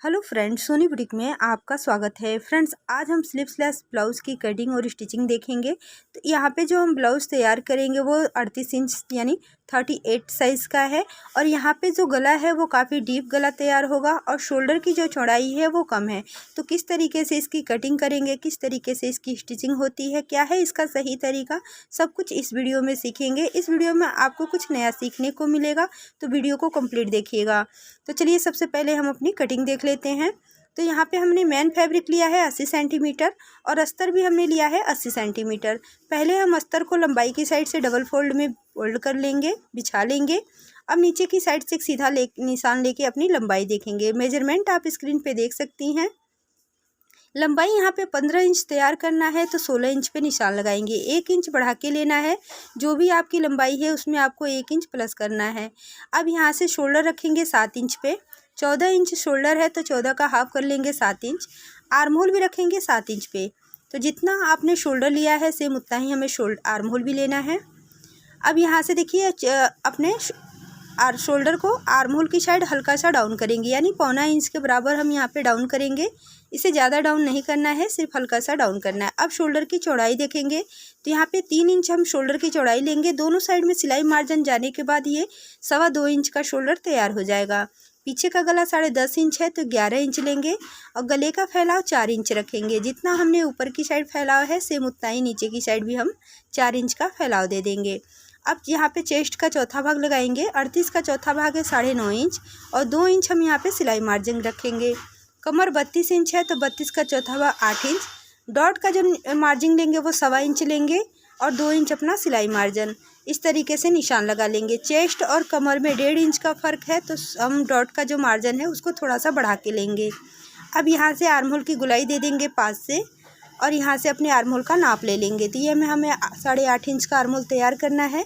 Hello friends, Soni boutique में आपका स्वागत है। फ्रेंड्स, आज हम स्लीवलेस ब्लाउज़ की कटिंग और स्टिचिंग देखेंगे। तो यहाँ पे जो हम ब्लाउज़ तैयार करेंगे वो 38 इंच यानी 38 साइज़ का है। और यहाँ पे जो गला है वो काफ़ी डीप गला तैयार होगा और शोल्डर की जो चौड़ाई है वो कम है। तो किस तरीके से इसकी कटिंग करेंगे, किस तरीके से इसकी स्टिचिंग होती है, क्या है इसका सही तरीका, सब कुछ इस वीडियो में सीखेंगे। इस वीडियो में आपको कुछ नया सीखने को मिलेगा, तो वीडियो को कंप्लीट देखिएगा। तो चलिए सबसे पहले हम अपनी कटिंग देख लेते हैं। तो यहाँ पे हमने मेन फैब्रिक लिया है 80 सेंटीमीटर और अस्तर भी हमने लिया है 80 सेंटीमीटर। पहले हम अस्तर को लंबाई की साइड से डबल फोल्ड में फोल्ड कर लेंगे, बिछा लेंगे। अब नीचे की साइड से एक सीधा निशान लेके अपनी लंबाई देखेंगे। मेजरमेंट आप स्क्रीन पे देख सकती हैं। लंबाई यहाँ पे 15 इंच तैयार करना है तो 16 इंच पे निशान लगाएंगे। 1 इंच बढ़ा के लेना है। जो भी आपकी लंबाई है उसमें आपको 1 इंच प्लस करना है। अब यहाँ से शोल्डर रखेंगे 7 इंच पे। 14 इंच शोल्डर है तो 14 का हाफ कर लेंगे 7 इंच। आर्म होल भी रखेंगे 7 इंच पे। तो जितना आपने शोल्डर लिया है सेम उतना ही हमें आर्म होल भी लेना है। अब यहाँ से देखिए अपने शोल्डर को आर्म होल की साइड हल्का सा डाउन करेंगे, यानी पौना इंच के बराबर हम यहाँ पे डाउन करेंगे। इसे ज़्यादा डाउन नहीं करना है, सिर्फ हल्का सा डाउन करना है। अब शोल्डर की चौड़ाई देखेंगे तो यहाँ पे 3 इंच हम शोल्डर की चौड़ाई लेंगे। दोनों साइड में सिलाई मार्जिन जाने के बाद ये 2.25 इंच का शोल्डर तैयार हो जाएगा। पीछे का गला 10.5 इंच है तो 11 इंच लेंगे और गले का फैलाव 4 इंच रखेंगे। जितना हमने ऊपर की साइड फैलाव है सेम उतना ही नीचे की साइड भी हम 4 इंच का फैलाव दे देंगे। अब यहाँ पे चेस्ट का चौथा भाग लगाएंगे। 38 का चौथा भाग है 9.5 इंच और 2 इंच हम यहाँ पे सिलाई मार्जिन रखेंगे। कमर 32 इंच है तो 32 का चौथा भाग 8 इंच। डॉट का जो मार्जिन लेंगे वो 1.25 इंच लेंगे और 2 इंच अपना सिलाई मार्जिन। इस तरीके से निशान लगा लेंगे। चेस्ट और कमर में 1.5 इंच का फ़र्क है तो हम डॉट का जो मार्जिन है उसको थोड़ा सा बढ़ा के लेंगे। अब यहाँ से आर्म होल की गुलाई दे देंगे 5 से और यहाँ से अपने आर्म होल का नाप ले लेंगे। तो ये हमें 8.5 इंच का आर्म होल तैयार करना है।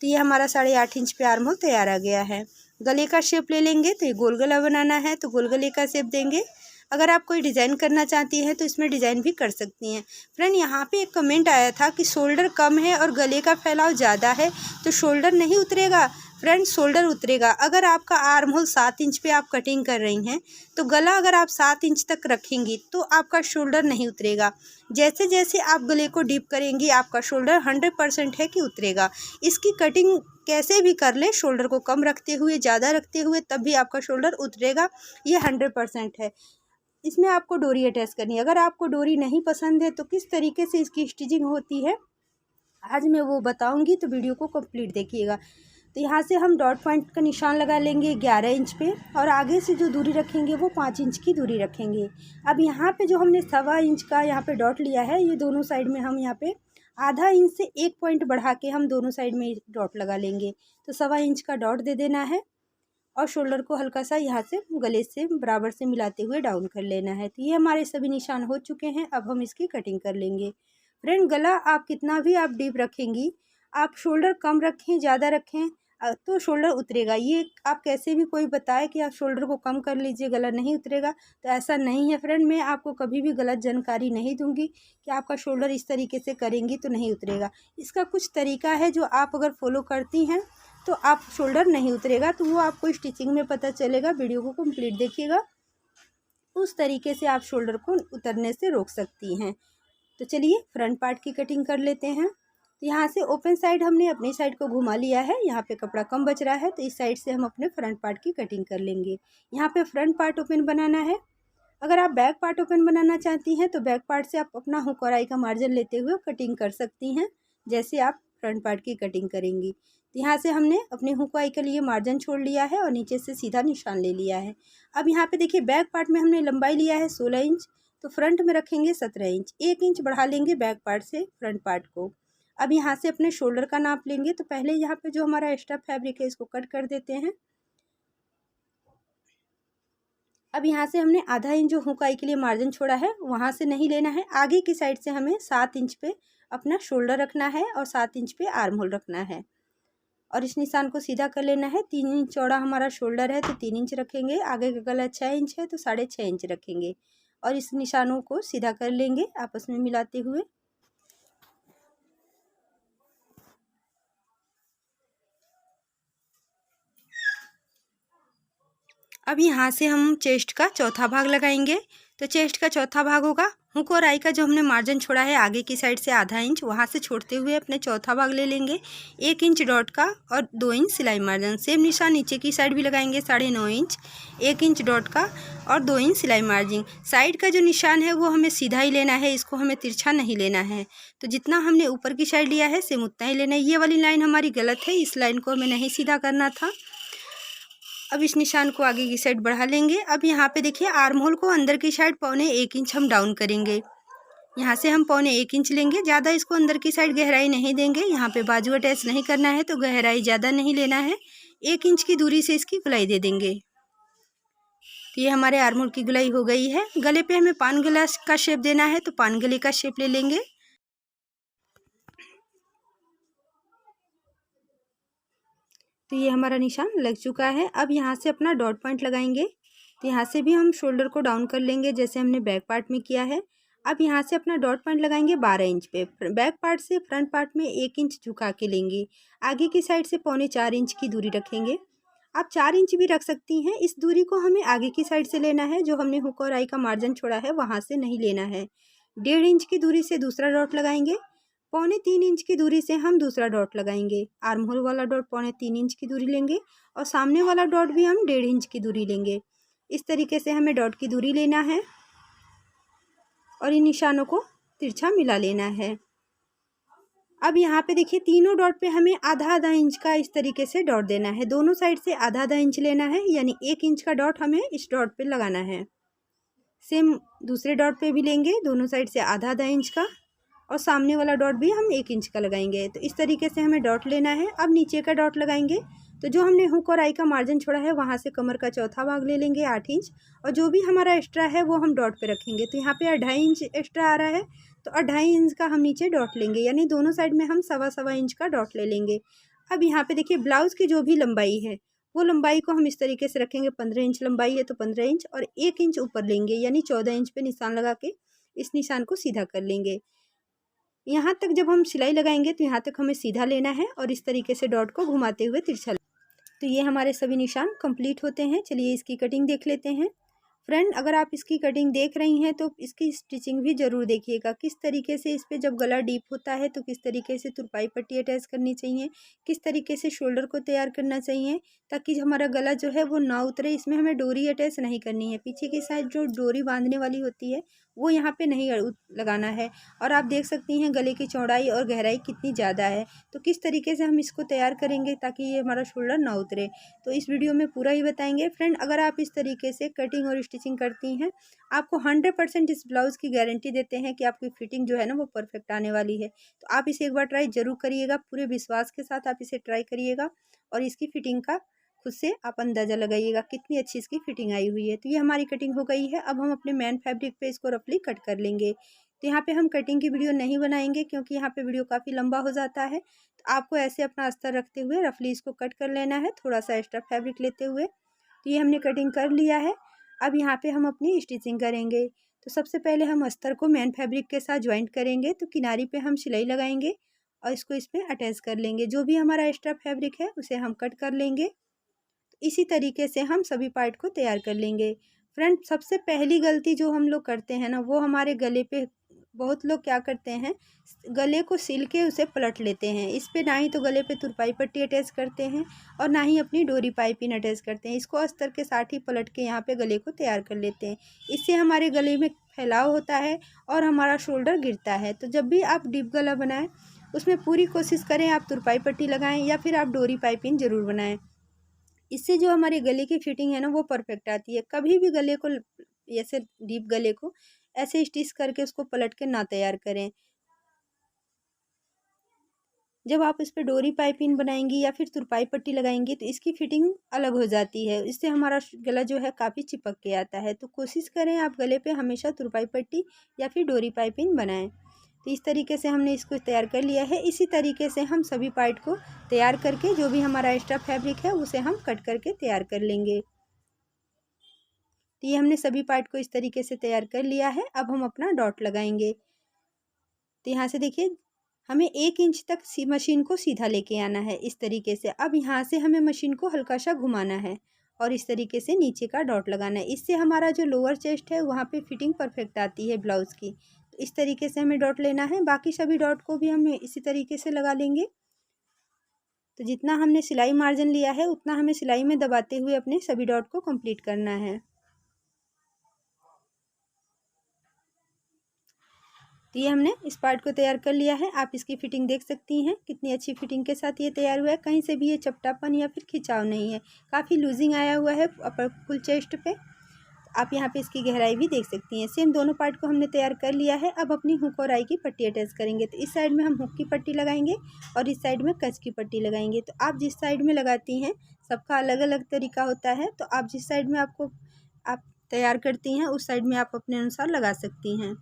तो ये हमारा 8.5 इंच पे आर्म होल तैयार आ गया है। गले का शेप ले लेंगे। तो ये गोल गला बनाना है तो गोल गले का शेप देंगे। अगर आप कोई डिज़ाइन करना चाहती हैं तो इसमें डिज़ाइन भी कर सकती हैं। फ्रेंड, यहाँ पे एक कमेंट आया था कि शोल्डर कम है और गले का फैलाव ज़्यादा है तो शोल्डर नहीं उतरेगा। फ्रेंड, शोल्डर उतरेगा। अगर आपका आर्म होल 7 इंच पे आप कटिंग कर रही हैं तो गला अगर आप 7 इंच तक रखेंगी तो आपका शोल्डर नहीं उतरेगा। जैसे जैसे आप गले को डीप करेंगी आपका शोल्डर 100% है कि उतरेगा। इसकी कटिंग कैसे भी कर लें, शोल्डर को कम रखते हुए, ज़्यादा रखते हुए, तब भी आपका शोल्डर उतरेगा। ये 100% है। इसमें आपको डोरी अटैच करनी है। अगर आपको डोरी नहीं पसंद है तो किस तरीके से इसकी स्टिचिंग होती है आज मैं वो बताऊंगी, तो वीडियो को कंप्लीट देखिएगा। तो यहाँ से हम डॉट पॉइंट का निशान लगा लेंगे 11 इंच पे और आगे से जो दूरी रखेंगे वो 5 इंच की दूरी रखेंगे। अब यहाँ पे जो हमने 1.25 इंच का यहाँ पे डॉट लिया है, ये दोनों साइड में हम यहाँ पे आधा इंच से 1 पॉइंट बढ़ा के हम दोनों साइड में डॉट लगा लेंगे। तो 1.25 इंच का डॉट दे देना है और शोल्डर को हल्का सा यहाँ से गले से बराबर से मिलाते हुए डाउन कर लेना है। तो ये हमारे सभी निशान हो चुके हैं। अब हम इसकी कटिंग कर लेंगे। फ्रेंड, गला आप कितना भी आप डीप रखेंगी, आप शोल्डर कम रखें ज़्यादा रखें तो शोल्डर उतरेगा। ये आप कैसे भी कोई बताए कि आप शोल्डर को कम कर लीजिए गला नहीं उतरेगा, तो ऐसा नहीं है। फ्रेंड, मैं आपको कभी भी गलत जानकारी नहीं दूंगी कि आपका शोल्डर इस तरीके से करेंगी तो नहीं उतरेगा। इसका कुछ तरीका है जो आप अगर फॉलो करती हैं तो आप शोल्डर नहीं उतरेगा। तो वो आपको स्टिचिंग में पता चलेगा। वीडियो को कंप्लीट देखिएगा, उस तरीके से आप शोल्डर को उतरने से रोक सकती हैं। तो चलिए फ्रंट पार्ट की कटिंग कर लेते हैं। तो यहाँ से ओपन साइड हमने अपनी साइड को घुमा लिया है। यहाँ पे कपड़ा कम बच रहा है तो इस साइड से हम अपने फ्रंट पार्ट की कटिंग कर लेंगे। यहाँ पे फ्रंट पार्ट ओपन बनाना है। अगर आप बैक पार्ट ओपन बनाना चाहती हैं तो बैक पार्ट से आप अपना हुक और आई का मार्जिन लेते हुए कटिंग कर सकती हैं, जैसे आप फ्रंट पार्ट की कटिंग करेंगी। तो यहाँ से हमने अपने हुक आई के लिए मार्जिन छोड़ लिया है और नीचे से सीधा निशान ले लिया है। अब यहाँ पे देखिए बैक पार्ट में हमने लंबाई लिया है 16 इंच, तो फ्रंट में रखेंगे 17 इंच। 1 इंच बढ़ा लेंगे बैक पार्ट से फ्रंट पार्ट को। अब यहाँ से अपने शोल्डर का नाप लेंगे। तो पहले यहाँ पे जो हमारा एक्स्ट्रा फैब्रिक है इसको कट कर देते हैं। अब यहाँ से हमने आधा इंच जो हुक आई के लिए मार्जिन छोड़ा है वहाँ से नहीं लेना है, आगे की साइड से हमें 7 इंच पे अपना शोल्डर रखना है और 7 इंच पे आर्म होल रखना है और इस निशान को सीधा कर लेना है। 3 इंच चौड़ा हमारा शोल्डर है तो 3 इंच रखेंगे। आगे का गला 6 इंच है तो 6.5 इंच रखेंगे और इस निशानों को सीधा कर लेंगे आपस में मिलाते हुए। अब यहाँ से हम चेस्ट का चौथा भाग लगाएंगे। तो चेस्ट का चौथा भाग होगा हुक और आई का जो हमने मार्जिन छोड़ा है आगे की साइड से आधा इंच, वहाँ से छोड़ते हुए अपने चौथा भाग ले लेंगे। 1 इंच डॉट का और 2 इंच सिलाई मार्जिन। सेम निशान नीचे की साइड भी लगाएंगे 9.5 इंच, 1 इंच डॉट का और 2 इंच सिलाई मार्जिन। साइड का जो निशान है वो हमें सीधा ही लेना है, इसको हमें तिरछा नहीं लेना है। तो जितना हमने ऊपर की साइड लिया है सेम उतना ही लेना है। ये वाली लाइन हमारी गलत है, इस लाइन को हमें नहीं सीधा करना था। अब इस निशान को आगे की साइड बढ़ा लेंगे। अब यहाँ पे देखिए आर्म होल को अंदर की साइड 1.25 इंच हम डाउन करेंगे। यहाँ से हम 1.25 इंच लेंगे, ज़्यादा इसको अंदर की साइड गहराई नहीं देंगे। यहाँ पे बाजू अटैच नहीं करना है तो गहराई ज़्यादा नहीं लेना है। 1 इंच की दूरी से इसकी गुलाई दे देंगे। तो ये हमारे आर्म होल की गुलाई हो गई है। गले पे हमें पान गला का शेप देना है तो पान गले का शेप ले लेंगे। तो ये हमारा निशान लग चुका है। अब यहाँ से अपना डॉट पॉइंट लगाएंगे। तो यहाँ से भी हम शोल्डर को डाउन कर लेंगे जैसे हमने बैक पार्ट में किया है। अब यहाँ से अपना डॉट पॉइंट लगाएंगे 12 इंच पे। बैक पार्ट से फ्रंट पार्ट में 1 इंच झुका के लेंगे। आगे की साइड से 4.25 इंच की दूरी रखेंगे। आप 4 इंच भी रख सकती हैं। इस दूरी को हमें आगे की साइड से लेना है, जो हमने हुक और आई का मार्जिन छोड़ा है वहाँ से नहीं लेना है। 1.5 इंच की दूरी से दूसरा डॉट लगाएंगे। 3.25 इंच की दूरी से हम दूसरा डॉट लगाएंगे। आर्म होल वाला डॉट 3.25 इंच की दूरी लेंगे और सामने वाला डॉट भी हम 1.5 इंच की दूरी लेंगे। इस तरीके से हमें डॉट की दूरी लेना है और इन निशानों को तिरछा मिला लेना है। अब यहाँ पे देखिए तीनों डॉट पे हमें आधा आधा इंच का इस तरीके से डॉट देना है। दोनों साइड से आधा आधा इंच लेना है, यानी 1 इंच का डॉट हमें इस डॉट पे लगाना है। सेम दूसरे डॉट पे भी लेंगे, दोनों साइड से आधा आधा इंच का, और सामने वाला डॉट भी हम 1 इंच का लगाएंगे। तो इस तरीके से हमें डॉट लेना है। अब नीचे का डॉट लगाएंगे। तो जो हमने हुक और आई का मार्जिन छोड़ा है वहाँ से कमर का चौथा भाग ले लेंगे 8 इंच, और जो भी हमारा एक्स्ट्रा है वो हम डॉट पे रखेंगे। तो यहाँ पे 2.5 इंच एक्स्ट्रा आ रहा है तो 2.5 इंच का हम नीचे डॉट लेंगे, यानी दोनों साइड में हम 1.25 इंच का डॉट ले लेंगे। अब यहाँ पे देखिए ब्लाउज़ की जो भी लंबाई है वो लंबाई को हम इस तरीके से रखेंगे। 15 इंच लंबाई है तो 15 इंच और 1 इंच ऊपर लेंगे, यानी 14 इंच पे निशान लगा के इस निशान को सीधा कर लेंगे। यहाँ तक जब हम सिलाई लगाएंगे तो यहाँ तक हमें सीधा लेना है और इस तरीके से डॉट को घुमाते हुए तिरछा। तो ये हमारे सभी निशान कंप्लीट होते हैं। चलिए इसकी कटिंग देख लेते हैं। फ्रेंड, अगर आप इसकी कटिंग देख रही हैं तो इसकी स्टिचिंग भी ज़रूर देखिएगा। किस तरीके से इस पे जब गला डीप होता है तो किस तरीके से तुरपाई पट्टी अटैच करनी चाहिए, किस तरीके से शोल्डर को तैयार करना चाहिए ताकि हमारा गला जो है वो ना उतरे। इसमें हमें डोरी अटैच नहीं करनी है। पीछे की साइड जो डोरी बांधने वाली होती है वो यहाँ पे नहीं लगाना है। और आप देख सकती हैं गले की चौड़ाई और गहराई कितनी ज़्यादा है। तो किस तरीके से हम इसको तैयार करेंगे ताकि ये हमारा शोल्डर ना उतरे, तो इस वीडियो में पूरा ही बताएंगे। फ्रेंड, अगर आप इस तरीके से कटिंग और स्टिचिंग करती हैं आपको 100% इस ब्लाउज़ की गारंटी देते हैं कि आपकी फिटिंग जो है ना वो परफेक्ट आने वाली है। तो आप इसे एक बार ट्राई ज़रूर करिएगा। पूरे विश्वास के साथ आप इसे ट्राई करिएगा और इसकी फिटिंग का खुद से आप अंदाज़ा लगाइएगा कितनी अच्छी इसकी फिटिंग आई हुई है। तो ये हमारी कटिंग हो गई है। अब हम अपने मेन फैब्रिक पे इसको रफली कट कर लेंगे। तो यहाँ पे हम कटिंग की वीडियो नहीं बनाएंगे क्योंकि यहाँ पे वीडियो काफ़ी लंबा हो जाता है। तो आपको ऐसे अपना अस्तर रखते हुए रफली इसको कट कर लेना है, थोड़ा सा एक्स्ट्रा फैब्रिक लेते हुए। तो ये हमने कटिंग कर लिया है। अब यहाँ पे हम अपनी स्टिचिंग करेंगे। तो सबसे पहले हम अस्तर को मेन फैब्रिक के साथ ज्वाइंट करेंगे। तो किनारी पे हम सिलाई लगाएंगे और इसको इसमें अटैच कर लेंगे। जो भी हमारा एक्स्ट्रा फैब्रिक है उसे हम कट कर लेंगे। इसी तरीके से हम सभी पार्ट को तैयार कर लेंगे। फ्रेंड, सबसे पहली गलती जो हम लोग करते हैं ना वो हमारे गले पे, बहुत लोग क्या करते हैं गले को सिल के उसे पलट लेते हैं। इस पे ना ही तो गले पे तुरपाई पट्टी अटैच करते हैं और ना ही अपनी डोरी पाइपिंग अटैच करते हैं। इसको अस्तर के साथ ही पलट के यहाँ पे गले को तैयार कर लेते हैं। इससे हमारे गले में फैलाव होता है और हमारा शोल्डर गिरता है। तो जब भी आप डीप गला बनाएं उसमें पूरी कोशिश करें आप तुरपाई पट्टी लगाएं या फिर आप डोरी पाइपिंग ज़रूर बनाएं। इससे जो हमारे गले की फिटिंग है ना वो परफेक्ट आती है। कभी भी गले को ऐसे डीप गले को ऐसे स्टिच करके उसको पलट के ना तैयार करें। जब आप इस पर डोरी पाइपिंग बनाएंगी या फिर तुरपाई पट्टी लगाएंगी तो इसकी फिटिंग अलग हो जाती है। इससे हमारा गला जो है काफ़ी चिपक के आता है। तो कोशिश करें आप गले पे हमेशा तुरपाई पट्टी या फिर डोरी पाइपिंग बनाएं। तो इस तरीके से हमने इसको तैयार कर लिया है। इसी तरीके से हम सभी पार्ट को तैयार करके जो भी हमारा एक्स्ट्रा फैब्रिक है उसे हम कट करके तैयार कर लेंगे। तो ये हमने सभी पार्ट को इस तरीके से तैयार कर लिया है। अब हम अपना डॉट लगाएंगे। तो यहाँ से देखिए हमें 1 इंच तक मशीन को सीधा लेके आना है इस तरीके से। अब यहाँ से हमें मशीन को हल्का सा घुमाना है और इस तरीके से नीचे का डॉट लगाना है। इससे हमारा जो लोअर चेस्ट है वहाँ पे फिटिंग परफेक्ट आती है ब्लाउज़ की। तो इस तरीके से हमें डॉट लेना है। बाकी सभी डॉट को भी हम इसी तरीके से लगा लेंगे। तो जितना हमने सिलाई मार्जिन लिया है उतना हमें सिलाई में दबाते हुए अपने सभी डॉट को कंप्लीट करना है। तो ये हमने इस पार्ट को तैयार कर लिया है। आप इसकी फिटिंग देख सकती हैं कितनी अच्छी फिटिंग के साथ ये तैयार हुआ है। कहीं से भी ये चपटापन या फिर खिंचाव नहीं है। काफ़ी लूजिंग आया हुआ है अपर फुल चेस्ट पे। आप यहाँ पे इसकी गहराई भी देख सकती हैं। सेम दोनों पार्ट को हमने तैयार कर लिया है। अब अपनी हुक और आई की पट्टी अटैच करेंगे। तो इस साइड में हम हुक की पट्टी लगाएंगे और इस साइड में कच की पट्टी लगाएंगे। तो आप जिस साइड में लगाती हैं सबका अलग अलग तरीका होता है। तो आप जिस साइड में आप तैयार करती हैं उस साइड में आप अपने अनुसार लगा सकती हैं।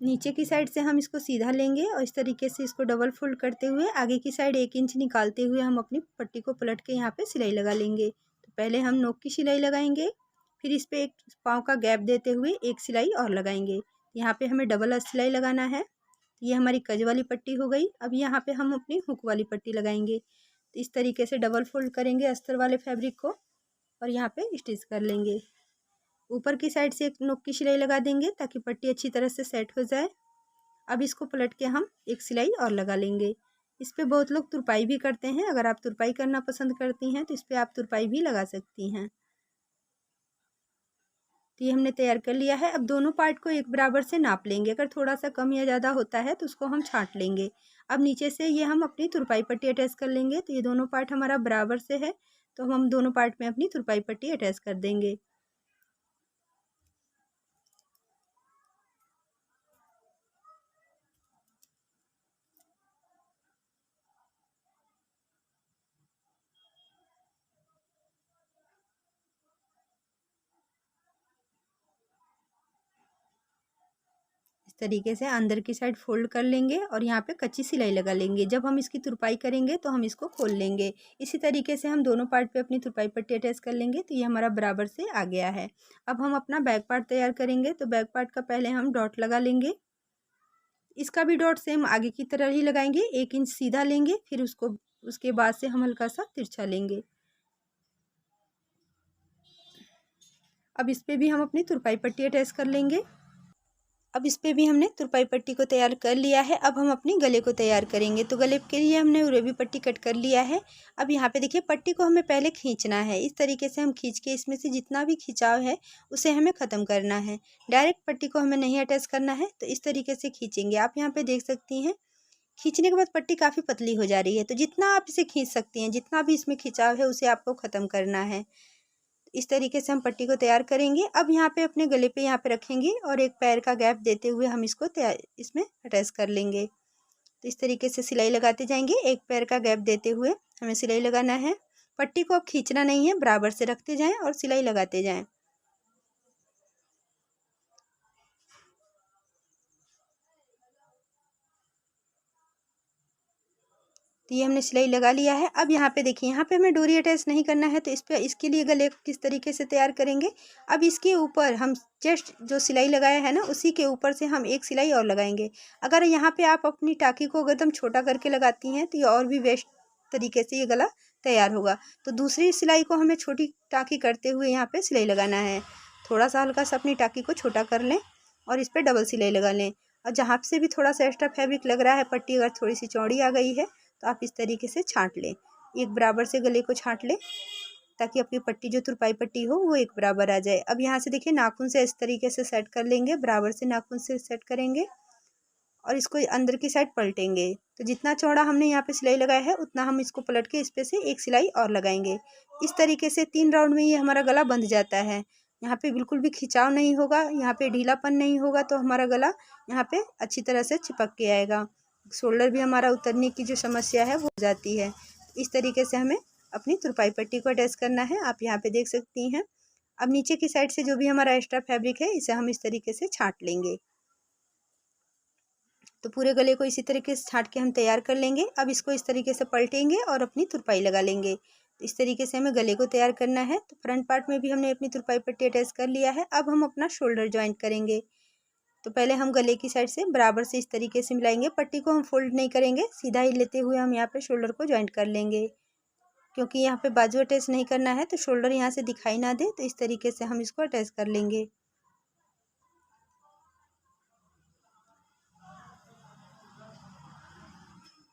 नीचे की साइड से हम इसको सीधा लेंगे और इस तरीके से इसको डबल फोल्ड करते हुए आगे की साइड 1 इंच निकालते हुए हम अपनी पट्टी को पलट के यहाँ पे सिलाई लगा लेंगे। तो पहले हम नोक की सिलाई लगाएंगे, फिर इस पे एक पाँव का गैप देते हुए एक सिलाई और लगाएंगे। यहाँ पे हमें डबल सिलाई लगाना है। ये हमारी कज वाली पट्टी हो गई। अब यहाँ पे हम अपनी हुक वाली पट्टी लगाएंगे। तो इस तरीके से डबल फोल्ड करेंगे अस्तर वाले फैब्रिक को और यहाँ पे स्टिच कर लेंगे। ऊपर की साइड से एक नोक की सिलाई लगा देंगे ताकि पट्टी अच्छी तरह से सेट हो जाए। अब इसको पलट के हम एक सिलाई और लगा लेंगे। इस पे बहुत लोग तुरपाई भी करते हैं। अगर आप तुरपाई करना पसंद करती हैं तो इस पे आप तुरपाई भी लगा सकती हैं। तो ये हमने तैयार कर लिया है। अब दोनों पार्ट को एक बराबर से नाप लेंगे। अगर थोड़ा सा कम या ज़्यादा होता है तो उसको हम छांट लेंगे। अब नीचे से ये हम अपनी तुरपाई पट्टी अटैच कर लेंगे। तो ये दोनों पार्ट हमारा बराबर से है तो हम दोनों पार्ट में अपनी तुरपाई पट्टी अटैच कर देंगे। इस तरीके से अंदर की साइड फोल्ड कर लेंगे और यहाँ पे कच्ची सिलाई लगा लेंगे। जब हम इसकी तुरपाई करेंगे तो हम इसको खोल लेंगे। इसी तरीके से हम दोनों पार्ट पे अपनी तुरपाई पट्टी अटैच कर लेंगे। तो ये हमारा बराबर से आ गया है। अब हम अपना बैक पार्ट तैयार करेंगे। तो बैक पार्ट का पहले हम डॉट लगा लेंगे। इसका भी डॉट सेम आगे की तरह ही लगाएंगे। 1 इंच सीधा लेंगे, फिर उसके बाद से हम हल्का सा तिरछा लेंगे। अब इस पे भी हम अपनी तुरपाई पट्टी अटैच कर लेंगे। अब इस पे भी हमने तुरपाई पट्टी को तैयार कर लिया है। अब हम अपने गले को तैयार करेंगे। तो गले के लिए हमने उरेबी पट्टी कट कर लिया है। अब यहाँ पे देखिए पट्टी को हमें पहले खींचना है। इस तरीके से हम खींच के इसमें से जितना भी खिंचाव है उसे हमें ख़त्म करना है। डायरेक्ट पट्टी को हमें नहीं अटैच करना है। तो इस तरीके से खींचेंगे। आप यहाँ पे देख सकती हैं खींचने के बाद पट्टी काफ़ी पतली हो जा रही है। तो जितना आप इसे खींच सकती हैं, जितना भी इसमें खिंचाव है उसे आपको ख़त्म करना है। इस तरीके से हम पट्टी को तैयार करेंगे। अब यहाँ पे अपने गले पे यहाँ पे रखेंगे और एक पैर का गैप देते हुए हम इसको इसमें अटैच कर लेंगे। तो इस तरीके से सिलाई लगाते जाएंगे। एक पैर का गैप देते हुए हमें सिलाई लगाना है। पट्टी को अब खींचना नहीं है, बराबर से रखते जाएं और सिलाई लगाते जाएं। तो ये हमने सिलाई लगा लिया है। अब यहाँ पे देखिए यहाँ पे हमें डोरी अटैच नहीं करना है। तो इस पे इसके लिए गले को किस तरीके से तैयार करेंगे। अब इसके ऊपर हम जस्ट जो सिलाई लगाया है ना उसी के ऊपर से हम एक सिलाई और लगाएंगे। अगर यहाँ पे आप अपनी टाँकी को एकदम छोटा करके लगाती हैं तो ये और भी बेस्ट तरीके से ये गला तैयार होगा। तो दूसरी सिलाई को हमें छोटी टाँकी करते हुए यहाँ पर सिलाई लगाना है। थोड़ा सा हल्का सा अपनी टाँकी को छोटा कर लें और इस पर डबल सिलाई लगा लें। और जहाँ से भी थोड़ा सा एक्स्ट्रा फैब्रिक लग रहा है, पट्टी अगर थोड़ी सी चौड़ी आ गई है तो आप इस तरीके से छांट लें। एक बराबर से गले को छांट लें ताकि आपकी पट्टी जो तुरपाई पट्टी हो वो एक बराबर आ जाए। अब यहाँ से देखिए नाखून से इस तरीके से सेट कर लेंगे। बराबर से नाखून से सेट करेंगे और इसको अंदर की साइड पलटेंगे। तो जितना चौड़ा हमने यहाँ पे सिलाई लगाया है उतना हम इसको पलट के इस पे से एक सिलाई और लगाएंगे। इस तरीके से 3 राउंड में ये हमारा गला बंध जाता है। यहाँ पे बिल्कुल भी खिंचाव नहीं होगा, यहाँ पे ढीलापन नहीं होगा। तो हमारा गला यहाँ पे अच्छी तरह से चिपक के आएगा। शोल्डर भी हमारा उतरने की जो समस्या है वो हो जाती है। इस तरीके से हमें अपनी तुरपाई पट्टी को अटैच करना है। आप यहाँ पे देख सकती हैं। अब नीचे की साइड से जो भी हमारा एक्स्ट्रा फैब्रिक है इसे हम इस तरीके से छांट लेंगे। तो पूरे गले को इसी तरीके से छांट के हम तैयार कर लेंगे। अब इसको इस तरीके से पलटेंगे और अपनी तुरपाई लगा लेंगे। इस तरीके से हमें गले को तैयार करना है। तो फ्रंट पार्ट में भी हमने अपनी तुरपाई पट्टी अटैच कर लिया है। अब हम अपना शोल्डर ज्वाइंट करेंगे। तो पहले हम गले की साइड से बराबर से इस तरीके से मिलाएंगे। पट्टी को हम फोल्ड नहीं करेंगे, सीधा ही लेते हुए हम यहाँ पे शोल्डर को ज्वाइंट कर लेंगे। क्योंकि यहाँ पे बाजू अटैच नहीं करना है, तो शोल्डर यहाँ से दिखाई ना दे, तो इस तरीके से हम इसको अटैच कर लेंगे।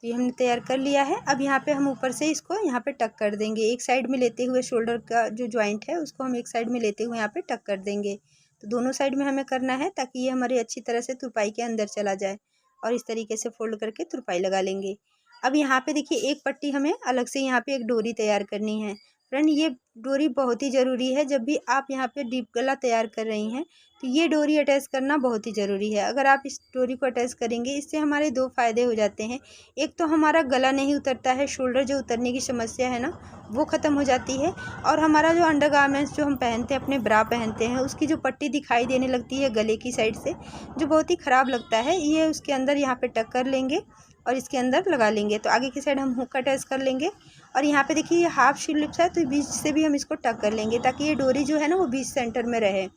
तो ये हमने तैयार कर लिया है। अब यहाँ पे हम ऊपर से इसको यहाँ पे टक कर देंगे, एक साइड में लेते हुए शोल्डर का जो जॉइंट है उसको हम एक साइड में लेते हुए यहाँ पे टक कर देंगे। तो दोनों साइड में हमें करना है ताकि ये हमारी अच्छी तरह से तुरपाई के अंदर चला जाए, और इस तरीके से फोल्ड करके तुरपाई लगा लेंगे। अब यहाँ पे देखिए एक पट्टी हमें अलग से यहाँ पे एक डोरी तैयार करनी है। फ्रेंड, ये डोरी बहुत ही ज़रूरी है। जब भी आप यहाँ पे डीप गला तैयार कर रही हैं तो ये डोरी अटैच करना बहुत ही ज़रूरी है। अगर आप इस डोरी को अटैच करेंगे, इससे हमारे दो फ़ायदे हो जाते हैं। एक तो हमारा गला नहीं उतरता है, शोल्डर जो उतरने की समस्या है ना वो ख़त्म हो जाती है, और हमारा जो अंडरगारमेंट्स जो हम पहनते हैं, अपने ब्रा पहनते हैं, उसकी जो पट्टी दिखाई देने लगती है गले की साइड से, जो बहुत ही ख़राब लगता है, ये उसके अंदर यहाँ पे टक कर लेंगे और इसके अंदर लगा लेंगे। तो आगे की साइड हम हुक अटैच कर लेंगे, और यहाँ पे देखिए ये हाफ स्लीव्स है, तो बीच से भी हम इसको टक कर लेंगे ताकि ये डोरी जो है ना वो बीच सेंटर में रहे।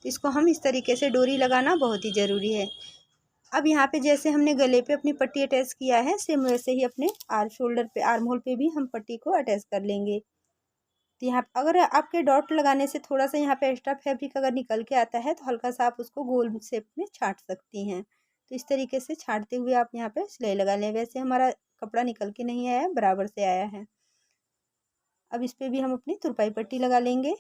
तो इसको हम इस तरीके से डोरी लगाना बहुत ही ज़रूरी है। अब यहाँ पे जैसे हमने गले पे अपनी पट्टी अटैच किया है, सेम वैसे ही अपने शोल्डर पे, आर्म होल पे भी हम पट्टी को अटैच कर लेंगे। तो यहाँ अगर आपके डॉट लगाने से थोड़ा सा यहाँ पे एक्स्ट्रा फैब्रिक अगर निकल के आता है, तो हल्का सा आप उसको गोल शेप में छाट सकती हैं। तो इस तरीके से छाटते हुए आप यहाँ पे सिलाई लगा लें। वैसे हमारा कपड़ा निकल के नहीं आया है, बराबर से आया है। अब इस पे भी हम अपनी तुरपाई पट्टी लगा लेंगे।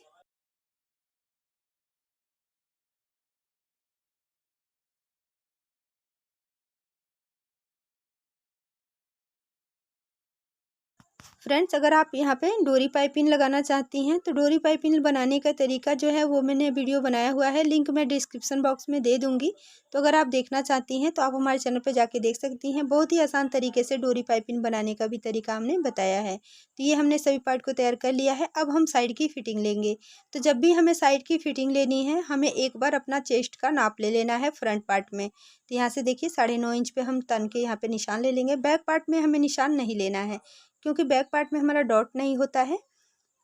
फ्रेंड्स, अगर आप यहाँ पे डोरी पाइपिंग लगाना चाहती हैं तो डोरी पाइपिंग बनाने का तरीका जो है वो मैंने वीडियो बनाया हुआ है, लिंक मैं डिस्क्रिप्शन बॉक्स में दे दूँगी। तो अगर आप देखना चाहती हैं तो आप हमारे चैनल पे जाके देख सकती हैं। बहुत ही आसान तरीके से डोरी पाइपिंग बनाने का भी तरीका हमने बताया है। तो ये हमने सभी पार्ट को तैयार कर लिया है। अब हम साइड की फिटिंग लेंगे। तो जब भी हमें साइड की फिटिंग लेनी है, हमें एक बार अपना चेस्ट का नाप ले लेना है फ्रंट पार्ट में। तो यहाँ से देखिए 9.5 इंच पे हम तन के यहाँ पे निशान ले लेंगे। बैक पार्ट में हमें निशान नहीं लेना है, क्योंकि बैक पार्ट में हमारा डॉट नहीं होता है।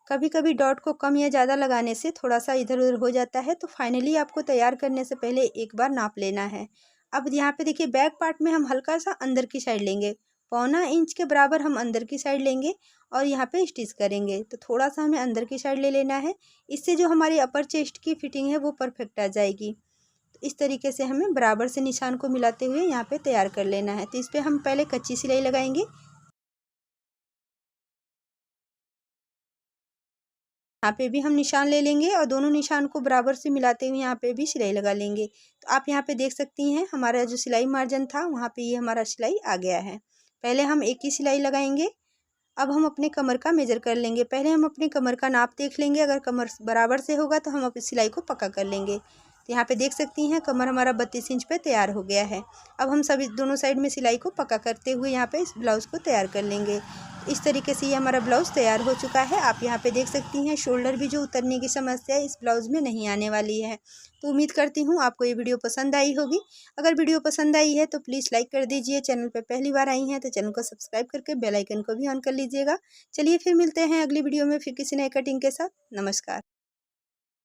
कभी कभी डॉट को कम या ज़्यादा लगाने से थोड़ा सा इधर उधर हो जाता है, तो फाइनली आपको तैयार करने से पहले एक बार नाप लेना है। अब यहाँ पे देखिए बैक पार्ट में हम हल्का सा अंदर की साइड लेंगे, 1.25 इंच के बराबर हम अंदर की साइड लेंगे और यहाँ पे स्टिच करेंगे। तो थोड़ा सा हमें अंदर की साइड ले लेना है, इससे जो हमारी अपर चेस्ट की फिटिंग है वो परफेक्ट आ जाएगी। तो इस तरीके से हमें बराबर से निशान को मिलाते हुए यहाँ पे तैयार कर लेना है। तो इस पर हम पहले कच्ची सिलाई लगाएंगे। यहाँ पे भी हम निशान ले लेंगे और दोनों निशान को बराबर से मिलाते हुए यहाँ पे भी सिलाई लगा लेंगे। तो आप यहाँ पे देख सकती हैं हमारा जो सिलाई मार्जिन था वहाँ पे ये हमारा सिलाई आ गया है। पहले हम एक ही सिलाई लगाएंगे। अब हम अपने कमर का मेजर कर लेंगे। पहले हम अपने कमर का नाप देख लेंगे, अगर कमर बराबर से होगा तो हम अपनी सिलाई को पक्का कर लेंगे। तो यहाँ पे देख सकती हैं कमर हमारा 32 इंच पे तैयार हो गया है। अब हम सभी दोनों साइड में सिलाई को पक्का करते हुए यहाँ पे इस ब्लाउज़ को तैयार कर लेंगे। इस तरीके से ये हमारा ब्लाउज़ तैयार हो चुका है। आप यहाँ पे देख सकती हैं शोल्डर भी जो उतरने की समस्या है इस ब्लाउज़ में नहीं आने वाली है। तो उम्मीद करती हूँ आपको ये वीडियो पसंद आई होगी। अगर वीडियो पसंद आई है तो प्लीज़ लाइक कर दीजिए। चैनल पर पहली बार आई हैं तो चैनल को सब्सक्राइब करके बेल आइकन को भी ऑन कर लीजिएगा। चलिए फिर मिलते हैं अगली वीडियो में फिर किसी नए कटिंग के साथ। नमस्कार।